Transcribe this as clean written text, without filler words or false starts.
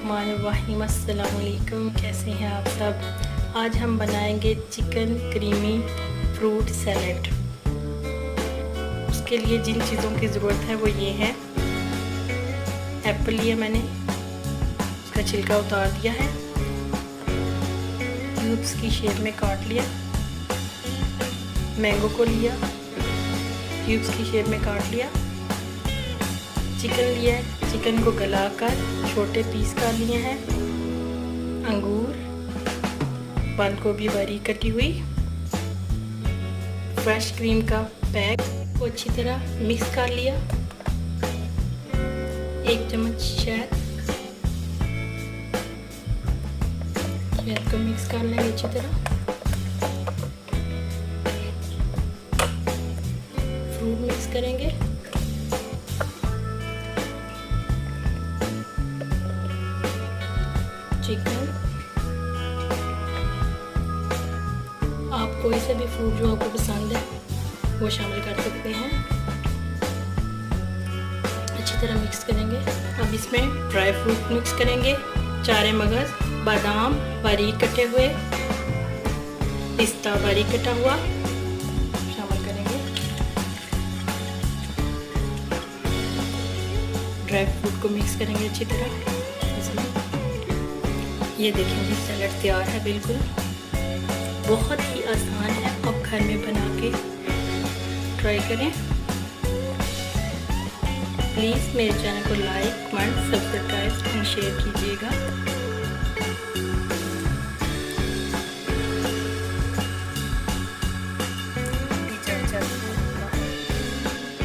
बिस्मिल्लाहिर्रहमानिर्रहीम। अस्सलाम वालेकुम। कैसे हैं आप सब। आज हम बनाएंगे चिकन क्रीमी फ्रूट सैलेड। उसके लिए जिन चीज़ों की ज़रूरत है वो ये है। एप्पल लिया मैंने, उसका छिलका उतार दिया है, क्यूब्स की शेप में काट लिया। मैंगो को लिया, क्यूब्स की शेप में काट लिया। चिकन लिया है, चिकन को गलाकर छोटे पीस कर लिए हैं। अंगूर, बंद गोभी बारीक कटी हुई, फ्रेश क्रीम का पैक को अच्छी तरह मिक्स कर लिया। 1 चम्मच शहद को मिक्स कर लेंगे अच्छी तरह। फ्रूट मिक्स करेंगे। चिकन, आप कोई से भी फ्रूट जो आपको पसंद है वो शामिल कर सकते हैं। अच्छी तरह मिक्स करेंगे। अब इसमें ड्राई फ्रूट मिक्स करेंगे। 4 मगज, बादाम बारीक कटे हुए, पिस्ता बारीक कटा हुआ शामिल करेंगे। ड्राई फ्रूट को मिक्स करेंगे अच्छी तरह। ये देखेंगे सैलेड तैयार है। बिल्कुल बहुत ही आसान है, आप घर में बना के ट्राई करें। प्लीज़ मेरे चैनल को लाइक, कमेंट, सब्सक्राइब और शेयर कीजिएगा।